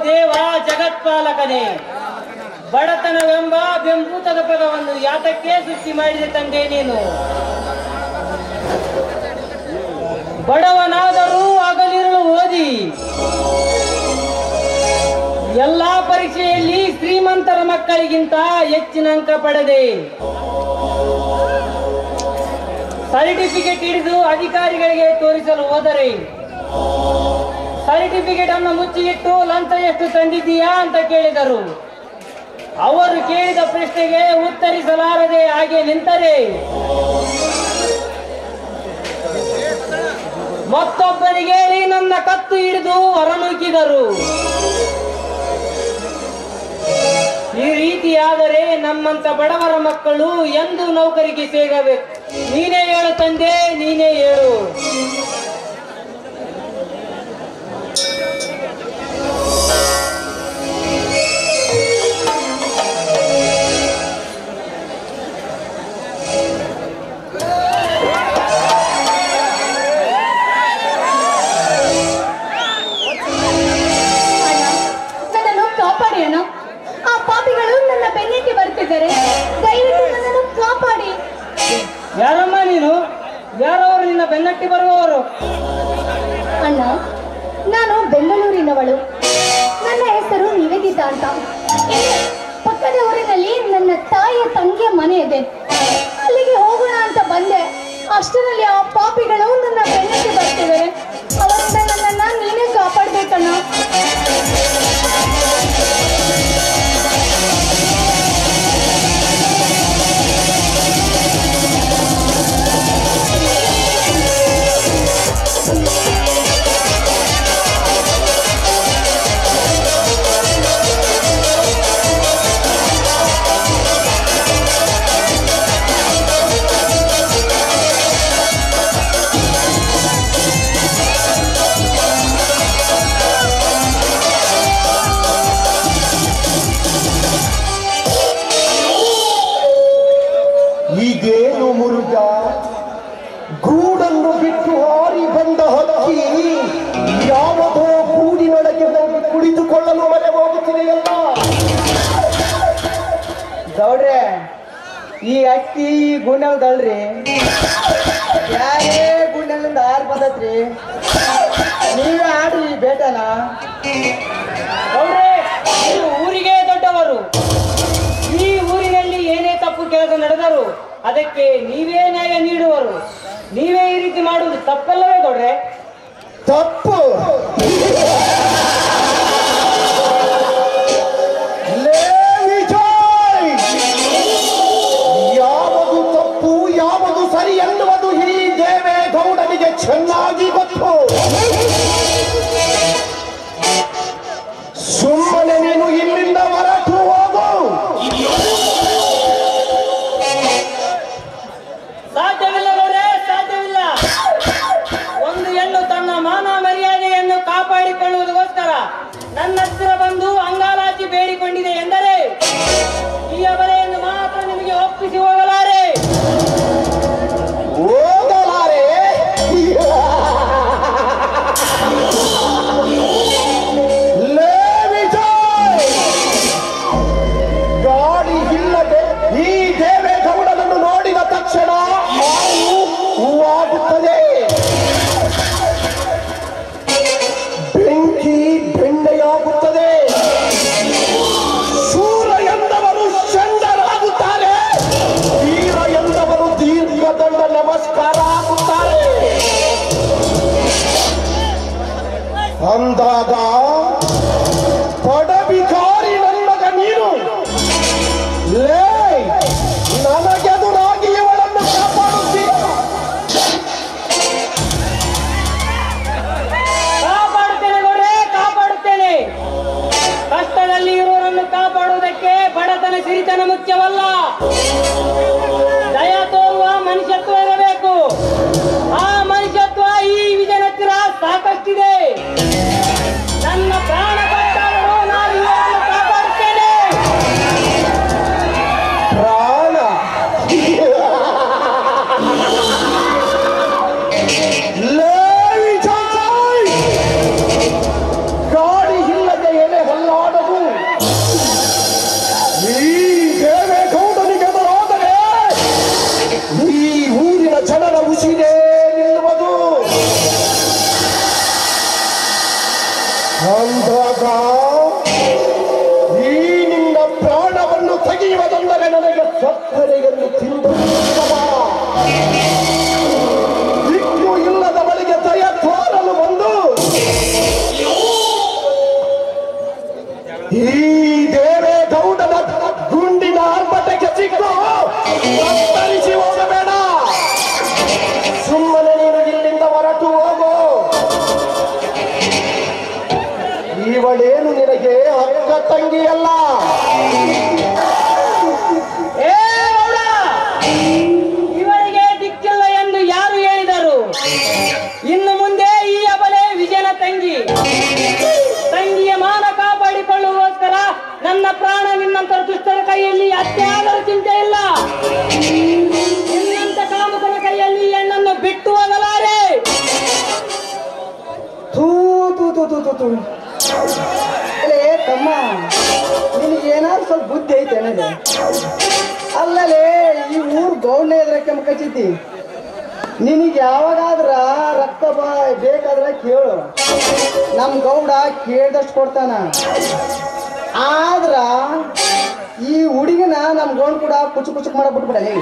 ದೇವ ಜಗತ್ಪಾಲಕನೇ, ಬಡತನವೆಂಬ ಬೆಂಬೂತದ ಪದವನ್ನು ಯಾತಕ್ಕೆ ಸೃಷ್ಟಿ ಮಾಡಿದೆ ತಂದೆ ನೀನು? ಬಡವನಾದರೂ ಹಗಲಿರುಳು ಓದಿ ಎಲ್ಲಾ ಪರೀಕ್ಷೆಯಲ್ಲಿ ಶ್ರೀಮಂತರ ಮಕ್ಕಳಿಗಿಂತ ಹೆಚ್ಚಿನ ಅಂಕ ಪಡೆದೆ. ಸರ್ಟಿಫಿಕೇಟ್ ಹಿಡಿದು ಅಧಿಕಾರಿಗಳಿಗೆ ತೋರಿಸಲು ಹೋದರೆ ಸರ್ಟಿಫಿಕೇಟ್ ಅನ್ನು ಮುಚ್ಚಿಟ್ಟು ಲಂಚ ಎಷ್ಟು ತಂದಿದ್ದೀಯಾ ಅಂತ ಕೇಳಿದರು. ಅವರು ಕೇಳಿದ ಪ್ರಶ್ನೆಗೆ ಉತ್ತರಿಸಲಾರದೆ ಹಾಗೆ ನಿಂತರೆ ಮತ್ತೊಬ್ಬರಿಗೆ ಹೇಳಿ ನನ್ನ ಕತ್ತು ಹಿಡಿದು ಹೊರನೂಕಿದರು. ಈ ರೀತಿಯಾದರೆ ನಮ್ಮಂತ ಬಡವರ ಮಕ್ಕಳು ಎಂದು ನೌಕರಿಗೆ ಸೇರಬೇಕು? ನೀನೇ ಹೇಳು ತಂದೆ, ನೀನೇ ಹೇಳು. ನನ್ನನ್ನು ಕಾಪಾಡಿ ಅಣ್ಣ. ಆ ಪಾಪಿಗಳು ನನ್ನ ಬೆನ್ನಿಗೆ ಬರ್ತಿದ್ದಾರೆ, ದಯವಿಟ್ಟು ನನ್ನನ್ನು ಕಾಪಾಡಿ. ಯಾರಮ್ಮ ನೀನು? ಯಾರವರು ನಿನ್ನ ಬೆನ್ನಟ್ಟಿ ಬರುವವರು? ಅಣ್ಣ, ನಾನು ಬೆಂಗಳೂರಿನವಳು. ನನ್ನ ಹೆಸರು ನಿವೇದಿತ ಅಂತ. ಇಲ್ಲಿ ಪಕ್ಕದ ಊರಿನಲ್ಲಿ ನನ್ನ ತಾಯಿಯ ತಂಗಿಯ ಮನೆ ಇದೆ. ಅಲ್ಲಿಗೆ ಹೋಗೋಣ ಅಂತ ಬಂದೆ. ಅಷ್ಟರಲ್ಲಿ ಆ ಪಾಪಿಗಳು ನನ್ನ ಬೆನ್ನಕ್ಕೆ ಬರ್ತಿದ್ದಾರೆ. ಅವರಿಂದ ನನ್ನನ್ನ ನೀನೇ ಕಾಪಾಡ್ಬೇಕಣ್ಣ. ಈಗೇನು ಮುರುಗ, ಗೂಡನ್ನು ಬಿಟ್ಟು ಹಾರಿ ಬಂದ ಹಕ್ಕಿ ಯಾವುದೋ ಗೂಡಿನೊಳಗೆ ಹೋಗಿ ಕುಳಿತುಕೊಳ್ಳಲು ಮನೆ ಹೋಗುತ್ತಿದೆಯಲ್ಲ. ಗೌಡ್ರೆ, ಈ ಅಕ್ಕಿ ಗುಂಡಲ್ದಲ್ರಿ, ಯಾರೇ ಗುಂಡಲಿಂದ ಹಾರಿ ಬಂದತ್ರಿ? ನೀವೇ ಆಡ್ರಿ ಬೇಟನ. ಗೌಡ್ರೆ, ನೀವು ಊರಿಗೆ ದೊಡ್ಡವರು. ಈ ಊರಿನಲ್ಲಿ ಏನೇ ತಪ್ಪು ಕೆಲಸ ನಡೆದರು ಅದಕ್ಕೆ ನೀವೇ ನ್ಯಾಯ ನೀಡುವರು. ನೀವೇ ಈ ರೀತಿ ಮಾಡುವುದು ತಪ್ಪಲ್ಲವೇ ಗೌಡ್ರೆ? ತಪ್ಪು ಲೇ ವಿಜಯ್, ಯಾವುದು ತಪ್ಪು ಯಾವುದು ಸರಿ ಎನ್ನುವುದು ಈ ದೇವೇಗೌಡನಿಗೆ ಚೆನ್ನಾಗಿ ಗೊತ್ತು. ಸುಮ್ಮನೆ ನೀನು ಇಲ್ಲಿಂದ ಹೊರಟು ಹೋಗು. ಸಾಧ್ಯವಿಲ್ಲ ಗೌಡ್ರೆ, ಸಾಧ್ಯವಿಲ್ಲ. ಒಂದು ಹೆಣ್ಣು ತನ್ನ ಮಾನ ಮರ್ಯಾದೆಯನ್ನು ಕಾಪಾಡಿಕೊಳ್ಳುವುದಕ್ಕೋಸ್ಕರ ನನ್ನ ಹತ್ತಿರ ಬಂದು ಅಂಗಾಲಾಚಿ ಬೇಡಿಕೊಂಡಿದೆ ಎಂದರೆ ಈ ಅಬಲೆಯನ್ನು ಮಾತ್ರ ನಿಮಗೆ ಒಪ್ಪಿಸಿ ಹೋಗಲಾರೆ. ಹೋಗಲಾರೆ? ಲೇ ವಿಜಯ್, ಗಾಡಿ ಇಲ್ಲದೆ ಈ ದೇವೇಗೌಡನನ್ನು ನೋಡಿದ ತಕ್ಷಣ ಹೂವಾಗುತ್ತದೆ. ಬೆಂಕಿ ಬೆಣ್ಣೆಯಾಗುತ್ತದೆ. ಶೂರ ಎಂದವರು ಚಂಡರಾಗುತ್ತಾರೆ, ವೀರ ಎಂದವರು ದೀರ್ಘದಂಡ ನಮಸ್ಕಾರ ಆಗುತ್ತಾರೆ. ಅಂದಾಗ ಪಡಬಿಕಾರಿ ನನ್ನಗ ನೀನು ಲೇ, ನನಗೆದುರಾಗಿ ಇವಳನ್ನು ಕಾಪಾಡುತ್ತೀಯ. ಕಾಪಾಡುತ್ತೇನೆ ಗೌಡ್ರೆ, ಕಾಪಾಡುತ್ತೇನೆ. ಕಷ್ಟದಲ್ಲಿ ಇರುವವರನ್ನು ಕಾಪಾಡುವುದಕ್ಕೆ ಬಡತನ ಸಿರಿತನ ಮುಖ್ಯವಲ್ಲ, ದಯ ತೋರುವ ಮನುಷ್ಯತ್ವ ಇರಬೇಕು. ಆ ಮನುಷ್ಯತ್ವ ಈ ವಿಜಯನ ಹತ್ತಿರ ಸಾಕಷ್ಟಿದೆ. ನನ್ನ ಪ್ರಾಣ ಕೊಟ್ಟಾದರೂ ನಾನು ಇವರನ್ನು ಕಾಪಾಡುತ್ತೇನೆ. ಪ್ರಾಣ ಲೇ ವಿಜಯ್, ಗಾಡಿ ಇಲ್ಲದೆ ಎಲೆ ಅಂದಾಗ ಈ ನಿನ್ನ ಪ್ರಾಣವನ್ನು ತೆಗೆಯುವುದೆಂದರೆ ನನಗೆ ಸಕ್ಕರೆಯನ್ನು ತಿಂದು ದಿಕ್ಕು ಇಲ್ಲದವಳಿಗೆ ದಯ ತೋರಲು ಬಂದು ಈ ದೇವೇಗೌಡನ ಗುಂಡಿನ ಆರ್ಭಟಕ್ಕೆ ಸಿಕ್ಕು ಕತ್ತರಿಸಿ ಹೋಗಬೇಡ. ಸುಮ್ಮನೆ ನೀನು ಇಲ್ಲಿಂದ ಹೊರಟು ಹೋಗು. ಇವಳೇನು ನಿನಗೆ ಅಕ್ಕ ತಂಗಿಯಲ್ಲ. ಇವಳಿಗೆ ದಿಕ್ಕಿಲ್ಲ ಎಂದು ಯಾರು ಹೇಳಿದರು? ಇನ್ನು ಮುಂದೆ ಈ ಅಬಲೆ ವಿಜಯನ ತಂಗಿ. ತಂಗಿಯ ಮಾನ ಕಾಪಾಡಿಕೊಳ್ಳುವುದಕ್ಕೋಸ್ಕರ ನನ್ನ ಪ್ರಾಣ ನಿನ್ನಂತರ ದುಷ್ಟರ ಕೈಯಲ್ಲಿ ಅತ್ಯಾದರೂ ಚಿಂತೆ ಇಲ್ಲ. ನಿನ್ನಂತ ಕಾಮುಕನ ಕೈಯಲ್ಲಿ ಹೆಣ್ಣನ್ನು ಬಿಟ್ಟು ಹೋಗಲಾರೆ. ತೂ ತೂ ತೂ ತೂ ತೂ ತೂ ಅಲ್ಲೇ ತಮ್ಮ, ನಿನಗೇನಾದ್ರು ಸ್ವಲ್ಪ ಬುದ್ಧಿ ಐತೆ ನನಗೆ. ಅಲ್ಲಲೇ ಈ ಊರು ಗೌಂಡ ಎದ್ರಕ್ಕೆ ಮುಖಚಿದ್ದಿ. ನಿನಗೆ ಯಾವಾಗಾದ್ರ ರಕ್ತ ಬೇಕಾದ್ರೆ ಕೇಳು, ನಮ್ಮ ಗೌಡ ಕೇಳಿದಷ್ಟು ಕೊಡ್ತಾನ. ಆದ್ರ ಈ ಹುಡುಗಿನ ನಮ್ಮ ಗೌಂಡ್ ಕೂಡ ಕುಚು ಕುಚುಕ್ ಮಾಡಬಿಟ್ಬಿಡಲಿ.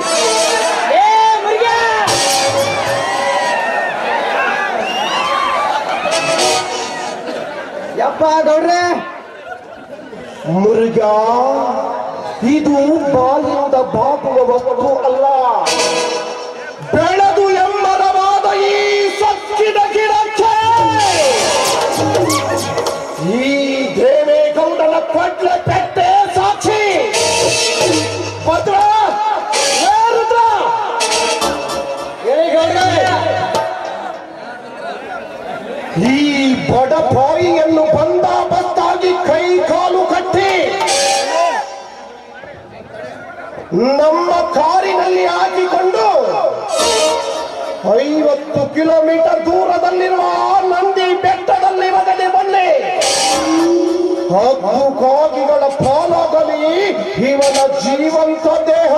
ಯಪ್ಪ ಗೌಡ್ರೆ, ಮುರುಗ, ಇದು ಬಾಲ್ಯದ ಬಾಗುವ ವಸ್ತು ಅಲ್ಲ. ಬೆಳೆದು ಎಂಬರವಾದ ಈ ಸಕ್ಕಿದ ಗಿಡಕ್ಕೆ ಈ ದೇವೇಗೌಡನ ಕೊಡ್ಲೆ ಪೆಟ್ಟೆ ಸಾಕ್ಷಿ. ಭದ್ರ, ರುದ್ರ, ಈ ಬಡಪಾಯಿಯನ್ನು ಬಂದಾಬಸ್ತಾಗಿ ಕೈ ಕಾಲು ಕಟ್ಟಿ ನಮ್ಮ ಕಾರಿನಲ್ಲಿ ಹಾಕಿಕೊಂಡು 50 ಕಿಲೋಮೀಟರ್ ದೂರದಲ್ಲಿರುವ ನಂದಿ ಬೆಟ್ಟದಲ್ಲಿ ಒಗದೆ ಬನ್ನಿ. ಹದ್ದು ಕಾಗಿಗಳ ಪಾಲಾಗಲಿ ಇವನ ಜೀವಂತ ದೇಹ.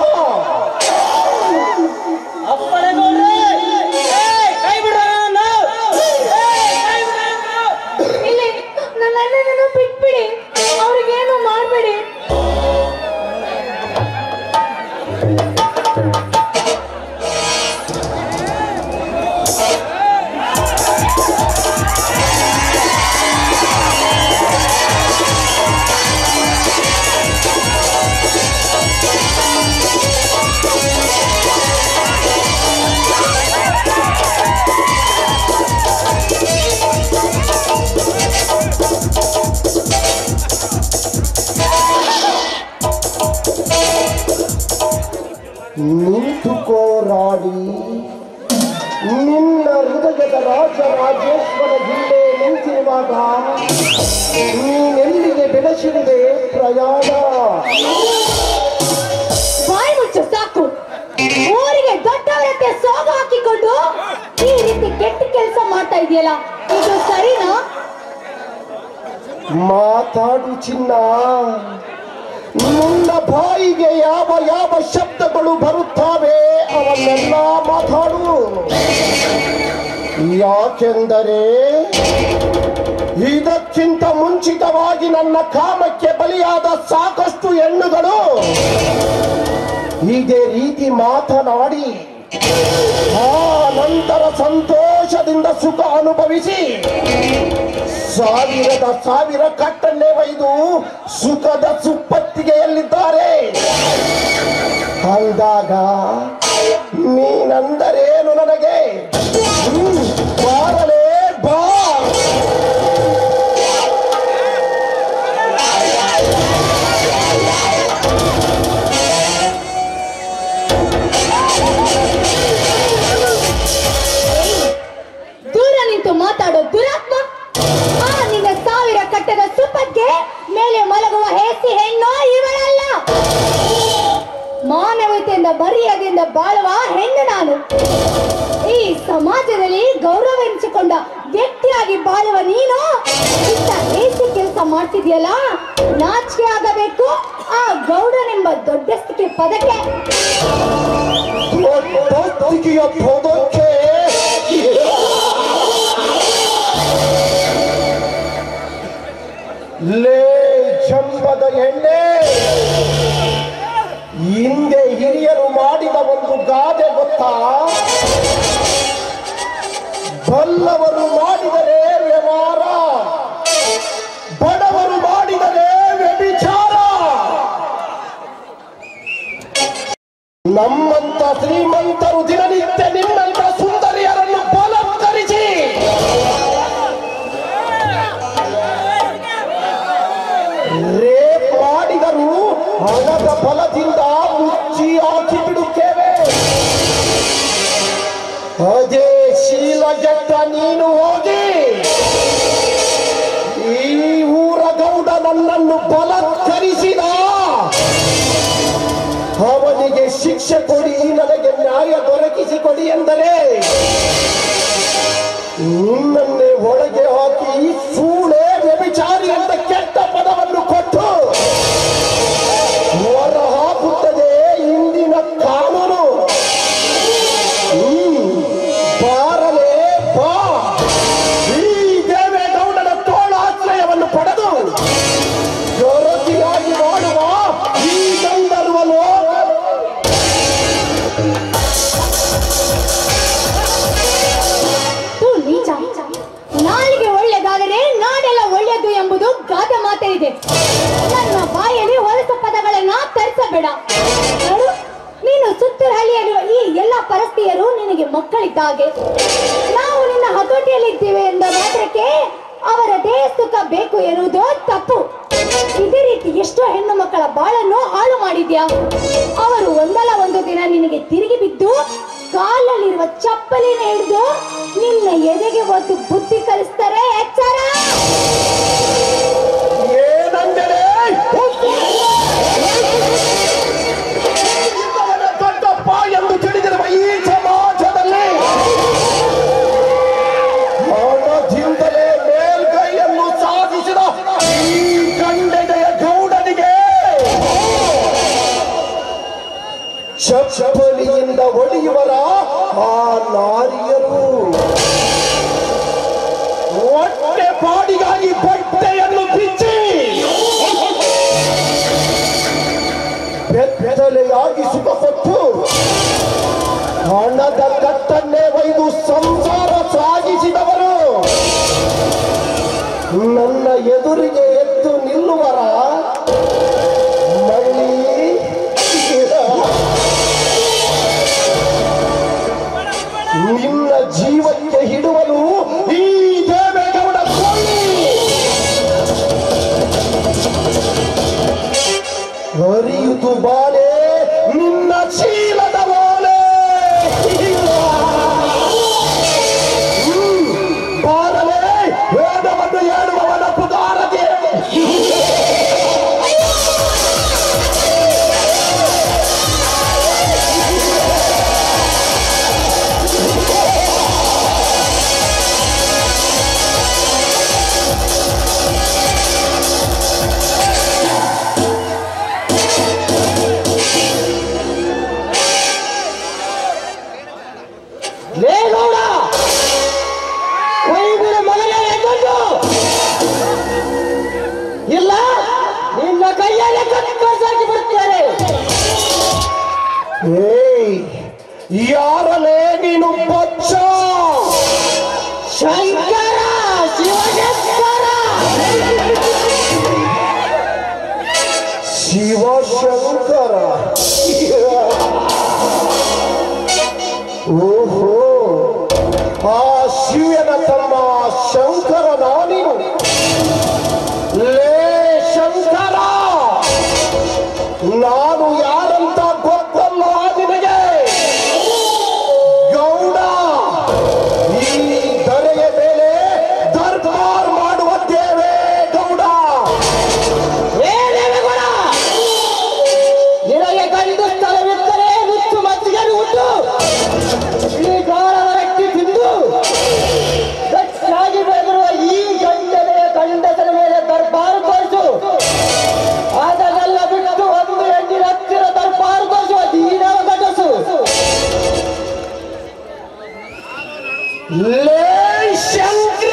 ಇಲ್ಲಿ ನನ್ನ ಅಣ್ಣನನ್ನು ಬಿಟ್ಬಿಡಿ, ಅವ್ರಿಗೇನು ಮಾಡ್ಬೇಡಿ. ನಿಂತುಕೋ ರಾಣಿ, ನಿನ್ನ ಹೃದಯದ ರಾಜರಾಜೇಶ್ವರ ಜಿಲ್ಲೆ ನಿಂತಿರುವಾಗ ನೀನೆಲ್ಲಿಗೆ ಬೆಳೆಸಿರುವೆ ಪ್ರಯಾಣ? ಬಾಯಿ ಮುಚ್ಚು ಸಾಕು. ಊರಿಗೆ ದೊಡ್ಡವರಕ್ಕೆ ಸೋಗು ಹಾಕಿಕೊಂಡು ಈ ರೀತಿ ಕೆಟ್ಟ ಕೆಲಸ ಮಾಡ್ತಾ ಇದೆಯಲ್ಲ, ಇದು ಸರಿನಾ? ಮಾತಾಡು ಚಿನ್ನ. ನಿನ್ನ ಬಾಯಿಗೆ ಯಾವ ಯಾವ ಶಬ್ದಗಳು ಬರುತ್ತವೆ ಅವನ್ನೆಲ್ಲ ಮಾತಾಡು. ಯಾಕೆಂದರೆ ಇದಕ್ಕಿಂತ ಮುಂಚಿತವಾಗಿ ನನ್ನ ಕಾಮಕ್ಕೆ ಬಲಿಯಾದ ಸಾಕಷ್ಟು ಹೆಣ್ಣುಗಳು ಇದೇ ರೀತಿ ಮಾತನಾಡಿ ಆ ನಂತರ ಸಂತೋಷದಿಂದ ಸುಖ ಅನುಭವಿಸಿ ಸಾವಿರ ಕಟ್ಟನ್ನೇ ಒಯ್ದು ಸುಖದ ಸುಪ್ಪತ್ತಿಗೆಯಲ್ಲಿದ್ದಾರೆ. ಅಂದಾಗ ನೀನಂದರೇನು ನನಗೆ? ಬಾರಲೇ ಬಾ. ದೂರ ನಿಂತು ಮಾತಾಡೋ ದುರಾತ್ಮ. ನಿನ್ನ 1000 ಕಟ್ಟದ ಸುಪ್ಪಕ್ಕೆ ಮೇಲೆ ಮಲಗುವ ಹೇಸಿ ಹೆಣ್ಣು ಇವಳಲ್ಲ. ಮಾನವತೆಯಿಂದ ಮರ್ಯಾದೆಯಿಂದ ಬಾಳುವ ಹೆಣ್ಣು ನಾನು. ಈ ಸಮಾಜದಲ್ಲಿ ಗೌರವ ಎನಿಸಿಕೊಂಡ ವ್ಯಕ್ತಿಯಾಗಿ ಬಾಳುವ ನೀನು ಇಂಥ ಹೇಸಿ ಕೆಲಸ ಮಾಡ್ತಿದ್ಯಲ್ಲ, ನಾಚಿಕೆ ಆಗಬೇಕು ಆ ಗೌಡನೆಂಬ ದೊಡ್ಡಸ್ತಿಕೆ ಪದಕ್ಕೆ. ಲೇ ಚಂಪದ ಎಣ್ಣೆ, ಹಿಂದೆ ಹಿರಿಯರು ಮಾಡಿದ ಒಂದು ಗಾದೆ ಗೊತ್ತಾ? ಬಲ್ಲವರು ಮಾಡಿದರೆ ವ್ಯವಹಾರ, ಬಡವರು ಮಾಡಿದರೆ ವ್ಯಭಿಚಾರ. ನಮ್ಮಂತ ಶ್ರೀಮಂತರು ದಿನನಿತ್ಯ ನಿಮ್ಮಂತ ಸುಂದರಿಯರನ್ನು ಬಲತ್ಕರಿಸಿ ರೇಪ್ ಮಾಡಿದರೂ ಹಣದ ಬಲದಿಂದ ಮುಚ್ಚಿ ಹಾಕಿ ಬಿಡುತ್ತೇವೆ. ಅದೇ ಶೀಲಜಟ್ಟ ನೀನು ಹೋಗಿ ಈ ಊರ ಗೌಡ ನನ್ನನ್ನು ಬಲತ್ಕರಿಸಿದ, ಅವನಿಗೆ ಶಿಕ್ಷೆ ಕೊಡಿ, ನನಗೆ ನ್ಯಾಯ ದೊರಕಿಸಿಕೊಡಿ ಎಂದರೆ ನಿನ್ನನ್ನೇ ಒಳಗೆ ಹಾಕಿ ಸೂಳೆ ವ್ಯಭಿಚಾರಿ ಅಂತ ಕೆಟ್ಟ ಪದವನ್ನು ಕೊಟ್ಟು ಹೊರ ಹಾಕುತ್ತದೆ ಇಂದಿನ ಕಾನೂನು. ಬಾರಲೇ ಬಾ, ಈ ದೇವೇಗೌಡನ ತೋಳಾಶ್ರಯವನ್ನು ಪಡೆದು ಗರತಿಯಾಗಿ ಮಾಡುವ ಈ ಗಂಧರ್ವ ಲೋಕ. ನಾಲಿಗೆ ಒಳ್ಳೆದಾದರೆ ನಾಡೆಲ್ಲ ಒಳ್ಳೆಯದು ಎಂಬುದು ಗಾದೆ ಮಾತೇ ಇದೆ. ನನ್ನ ಬಾಯಲ್ಲಿ ಹೊಲಸು ಪದಗಳನ್ನ ತರಿಸಬೇಡ. ನೀನು ಸುತ್ತೂರಹಳ್ಳಿಯಲ್ಲಿರುವ ಈ ಎಲ್ಲ ಪರಸ್ತ್ರೀಯರು ನಿನಗೆ ಮಕ್ಕಳಿದ್ದಾಗೆ. ನಾವು ನಿನ್ನ ಹತೋಟಿಯಲ್ಲಿದ್ದೇವೆ ಎಂದ ಮಾತ್ರಕ್ಕೆ ಅವರ ದೇಹ ಸುಖ ಬೇಕು ಎನ್ನುವುದು ತಪ್ಪು. ಇದೇ ರೀತಿ ಎಷ್ಟೋ ಹೆಣ್ಣು ಮಕ್ಕಳ ಬಾಳನ್ನು ಹಾಳು ಮಾಡಿದ್ಯಾ. ಅವರು ಒಂದಲ್ಲ ಒಂದು ದಿನ ನಿನಗೆ ತಿರುಗಿ ಬಿದ್ದು ಕಾಲಲ್ಲಿರುವ ಚಪ್ಪಲಿನ ಹಿಡಿದು ನಿನ್ನ ಎದೆಗೆ ಹೊತ್ತು ಬುದ್ಧಿ ಕಲಿಸ್ತಾರೆ. ಎಚ್ಚರ! ಏನಂದರೆ ದೊಡ್ಡಪ್ಪ ಎಂದು ತಿಳಿದಿರುವ ಈ ಸಮಾಜದಲ್ಲಿ ಹಣದಿಂದಲೇ ಮೇಲ್ಗೈಯನ್ನು ಸಾಧಿಸಿದ ಈ ಗಂಡೆದೆಯ ಗೌಡನಿಗೆ ಚಪ್ಪಲಿಯಿಂದ ಒಡೆಯುವರ ಆ ನಾರಿಯರು ಹೊಟ್ಟೆ ಪಾಡಿಗಾಗಿ ಬಟ್ಟೆಯನ್ನು ಬಿಚ್ಚಿ ಬೆತ್ತಲೆಯಾಗಿ ಸುಖಪಟ್ಟು ಹಣದ ಕಟ್ಟನ್ನೇ ಒಯ್ದು ಸಂಸಾರ ಸಾಗಿಸಿದವರು ನನ್ನ ಎದುರಿಗೆ ಎದ್ದು ನಿಲ್ಲುವರ ಮಳ್ಳಿ. ನಿನ್ನ ಜೀವಕ್ಕೆ ಹಿಡುವಲು ಈ ದೇವೇಗೌಡ ಕೊಳ್ಳಿ ಹರಿಯುವುದು ಬಾಲೆ ನಿನ್ನ ಚೀಲದ ಬಾಲೆ. ಬಾರಲೇ ವೇದವನ್ನು ಹೇಳುವವನ ಪುಗಾರಗೆ. ಇಲ್ಲ, ನಿನ್ನ ಕೈಯಲ್ಲಿ ಕಟ್ಟಾಕಿ ಬಿಡ್ತಾರೆ. ಯಾರಲೇ ನೀನು ಬಚ್ಚ? ಶಂಕರ, ಶಿವಶಂಕರ. ಶಿವಶಂಕರ. ಓಹೋ, ಆ ಶಿವನ ತಮ್ಮ ಶಂಕರ ನಾನೀನು. ಲೇ ಶಂಕರ, ನಾನು ಯಾರಂತ ಗೊತ್ತಲ್ಲ ನಿನಗೆ? ಗೌಡ, ಈ ಧರೆಯ ಮೇಲೆ ದರ್ಬಾರ್ ಮಾಡುವ ದೇವೇ ಗೌಡ. ನಿನಗೆ ಕಂಡು ಸ್ಥಳವಿದ್ದರೆ ನುಚ್ಚು ಮಜ್ಜಿಗೆ ಉಂಟು. ಈ ಗಾಳದ ರಟ್ಟಿ ತಿಂದು ಗಟ್ಟಾಗಿ ಬೆಳೆದಿರುವ ಈ ಗಂಡನೆಯ ಗಂಡಸರ ಮೇಲೆ ದರ್ಬಾರು ತೋರಿಸು. ಅದನ್ನೆಲ್ಲ ಬಿಟ್ಟು ಒಂದು ಹೆಣ್ಣಿನ ಹತ್ತಿರ ದರ್ಬಾರು ತೋರಿಸುವ ದೀನವ ಗಟಸು. ಲೇ ಶಂಕರ,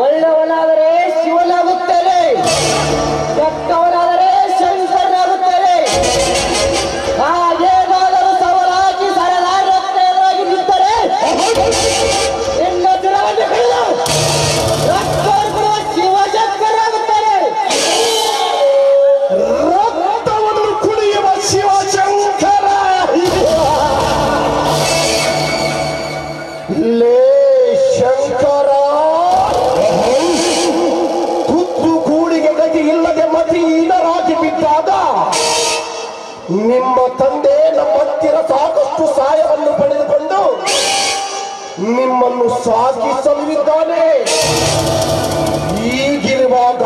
ಒಳ್ಳೆಯವನಾದರೆ ಶಿವನಾಗುತ್ತೇನೆ, ಕೆಟ್ಟವನಾದರೆ ಶಂಕರನಾಗುತ್ತೇನೆ. ಹಾಗೇನಾದರೂ ಸವಲಾಗಿ ಸರದಾರತ್ತೆ ಎದುರಾಗಿ ನಿಂತರೆ ನಿನ್ನ ದಿನವನ್ನು ಹಿಡಿದು ರಕ್ತವರ್ಗುವ ಶಿವಶಂಕರಾಗುತ್ತಾರೆ. ರಕ್ತವನ್ನು ಕುಡಿಯುವ ಶಿವಶಂಕರ. ಲೇ ಶಂಕರ, ತುತ್ತು ಕೂಡಿಗೆ ಗತಿ ಇಲ್ಲದೆ ಮತಿಹೀನರಾಗಿ ಬಿದ್ದಾಗ ನಿಮ್ಮ ತಂದೆ ನಮ್ಮ ಹತ್ತಿರ ಸಾಕಷ್ಟು ಸಹಾಯವನ್ನು ಪಡೆದುಕೊಂಡು ನಿಮ್ಮನ್ನು ಸಾಗಿಸಲಿದ್ದಾನೆ. ಈಗಿರುವಾಗ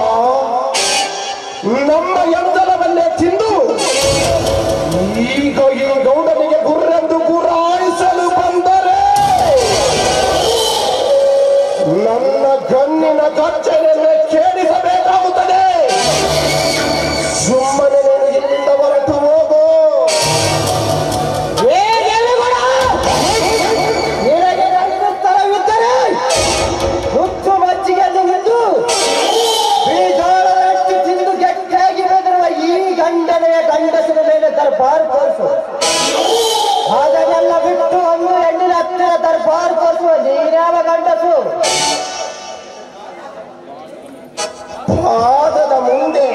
ನಮ್ಮ ಎಂದಲವನ್ನೇ ತಿಂದು ಈಗ ಈ ಗೌಡನಿಗೆ ಗುರ್ರೆಂದು ಗುರಾಯಿಸಲು ಬಂದರೆ ನನ್ನ ಗಣ್ಣಿನ ಗರ್ಜನೆಯನ್ನು ಕೇಳಿಸಬೇಕಾಗುತ್ತದೆ. ಸುಮ್ಮನೆ ನೀನು ಇಲ್ಲಿಂದ ಹೊರಟು ಹೋಗು. ನಿನಗೆ ನನ್ನ ಸ್ಥಳವಿದ್ದರೆ ಹುಚ್ಚು ಮಜ್ಜಿಗೆ ನಿಂತು ಬೀಜಾಳದಷ್ಟು ತಿಂದು ಗಟ್ಟಿಯಾಗಿ ಬೆದರುವ ಈ ಗಂಡನೆಯ ಗಂಡಸಿನ ಮೇಲೆ ದರ್ಬಾರ್ ತೋರಿಸು. ಅದನ್ನೆಲ್ಲ ಬಿಟ್ಟು ಒಂದು ಹೆಣ್ಣಿನ ಹತ್ತಿರ ದರ್ಬಾರ್ ತೋರಿಸುವ ನೀನ್ಯಾವ ಗಂಡಸು? ಪಾದದ ಮುಂದೆ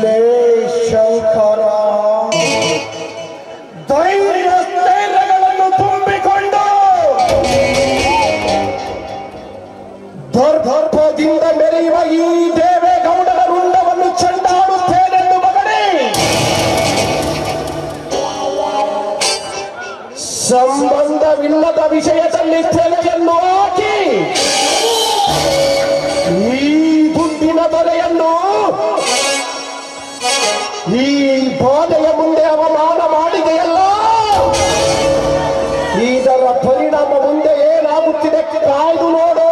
ಲೇ ಶಂಕರ, ಧೈರ್ಯಗಳನ್ನು ತುಂಬಿಕೊಂಡು ದರ್ಭದಿಂದ ಮೆರೆಯುವ ಈ ದೇವೇಗೌಡರ ರುಂಡವನ್ನು ಚೆಂಡಾಡುತ್ತೇನೆಂದು ಮಗನೇ. ಸಂಬಂಧವಿಲ್ಲದ ವಿಷಯದಲ್ಲಿ ತಲೆಯನ್ನು ಹಾಕಿ ಈ ದುಡ್ಡಿನ ದೊರೆಯನ್ನು ಈ ಬಾಧೆಯ ಮುಂದೆ ಅವಮಾನ ಮಾಡಿದೆಯಲ್ಲ, ಇದರ ಪರಿಣಾಮ ಮುಂದೆ ಏನಾಗುತ್ತಿದೆ ಕಾಯ್ದು ನೋಡು.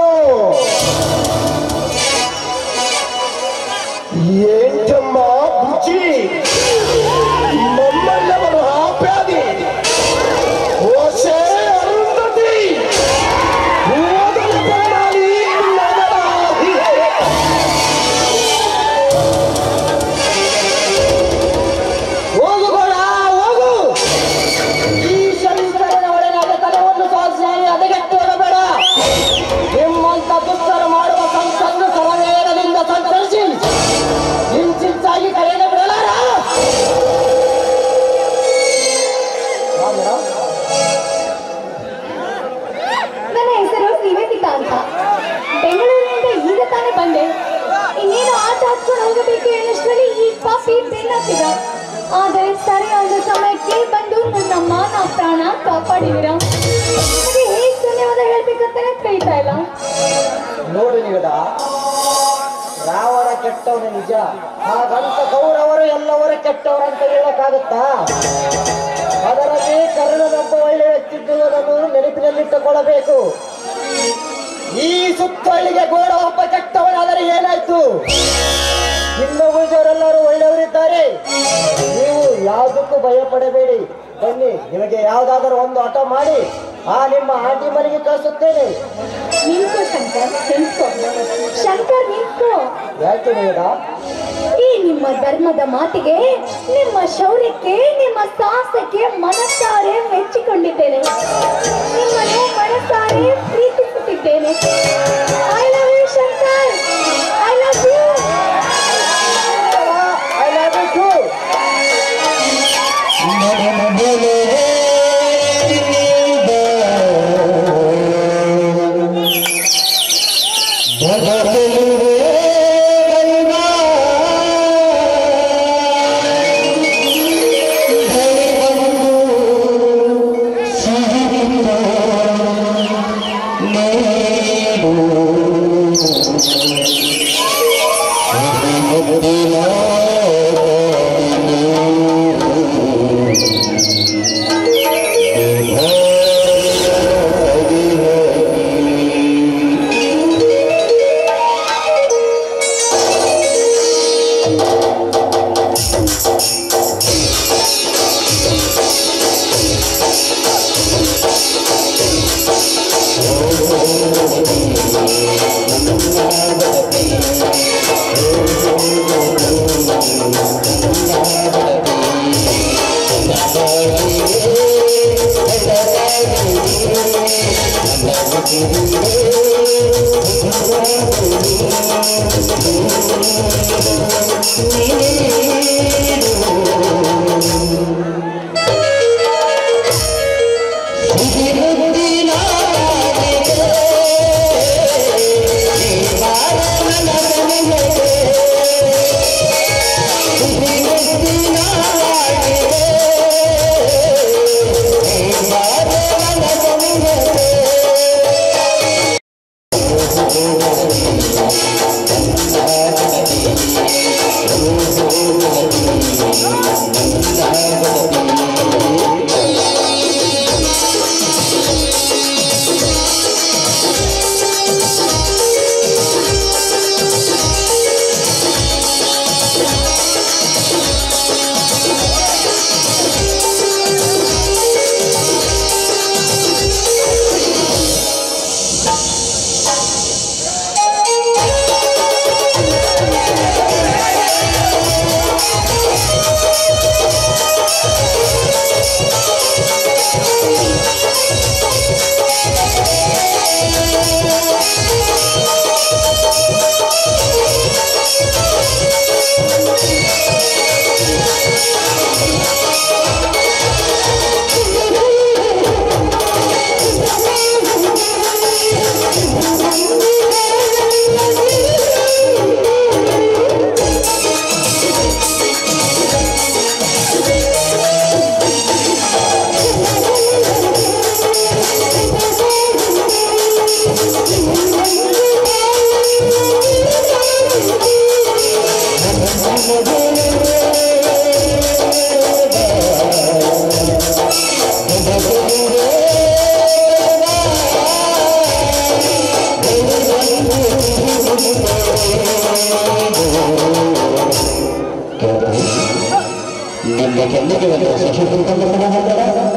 ಏಂಟಮ್ಮ ಬುಚ್ಚಿ, ನಮ್ಮಲ್ಲವರು ಆಪ್ಯಾದಿ ಓಸೆ ಅರುಂಧತಿ ಹೋಗುಗೋಳ ಹೋಗು. ಈ ಶಂಕರನ ಒಳಗಾದ ತನವನ್ನು ಸಾಧಿಸಿ ಅದಗೆಟ್ಟು ಹೋಗಬೇಡ. ನಿಮ್ಮಂತ ದುಷ್ಟರು ಮಾಡುವ ಸಂತನ್ನು ಸಮವೇದದಿಂದ ಸಂಚರಿಸಿ ಇಂಚಿಂಚಾಗಿ ಕರೆಯಲು ಬಿಡಲಾರ. ನನ್ನ ಹೆಸರು ನಿವೇದಿತಾ ಅಂತ. ಬೆಂಗಳೂರಿನಿಂದ ಈಗ ತಾನೇ ಬಂದೆ. ಇನ್ನೇನು ಆಟ ಹಾಕ್ಕೊಂಡು ಹೋಗಬೇಕು ಎನ್ನುವಷ್ಟರಲ್ಲಿ ಈ ಪಾಪಿ ಬೆನ್ನತ್ತಿದ. ಆದರೆ ಸರಿಯಾದ ಸಮಯಕ್ಕೆ ಬಂದು ನನ್ನ ಮಾನ ಪ್ರಾಣ ಕಾಪಾಡಿದಿರ. ಅದೇ ಹೇಗೆ ಧನ್ಯವಾದ ಹೇಳ್ಬೇಕಂತಾನೆ ಕೈತಾ ಇಲ್ಲ. ನೋಡಿ ನಿಗದ, ರಾವಣ ಕೆಟ್ಟವನು ನಿಜ, ಹಾಗಂತ ಕೌರವರು ಎಲ್ಲವರ ಕೆಟ್ಟವರಂತ ಹೇಳಕ್ಕಾಗುತ್ತಾ? ಅದರಲ್ಲಿ ಕರ್ಣನೊಬ್ಬ ಒಳ್ಳೆ ವ್ಯಕ್ತಿತ್ವವನ್ನು ನೆನಪಿನಲ್ಲಿಟ್ಟುಕೊಳ್ಳಬೇಕು. ಈ ಸುತ್ತಳಿಗೆ ಗೋಡ ಒಬ್ಬ ಕೆಟ್ಟವನಾದರೆ ಏನಾಯ್ತು? ಇನ್ನು ಉಳಿದವರೆಲ್ಲರೂ ಒಳ್ಳೆಯವರಿದ್ದಾರೆ. ನೀವು ಯಾವುದಕ್ಕೂ ಭಯ ಪಡಬೇಡಿ. ಬನ್ನಿ, ನಿಮಗೆ ಯಾವುದಾದರೂ ಒಂದು ಆಟ ಮಾಡಿ ನಿಮ್ಮ ಆಂಟಿ ಮನೆಗೆ ಕಳಿಸುತ್ತೇನೆ. ನಿಂತ್ಕೋ ಶಂಕರ್, ನಿಂತ್ಕೋ. ಶಂಕರ್ ನಿಂತ್ಕೋ. ಯಾಕೆ ನಿಗದ? ಈ ನಿಮ್ಮ ಧರ್ಮದ ಮಾತಿಗೆ, ನಿಮ್ಮ ಶೌರ್ಯಕ್ಕೆ, ನಿಮ್ಮ ಸಾಹಸಕ್ಕೆ ಮನಸಾರೆ ಮೆಚ್ಚಿಕೊಂಡಿದ್ದೇನೆ. ನಿಮ್ಮನ್ನು ಮನಸಾರೆ ಪ್ರೀತಿಸುತ್ತಿದ್ದೇನೆ. I love you Shankar. I love you. I love you too. ನಿಮ್ಮ ಕೆಂದಿಗೆ ಒಂದು ಸಖಿ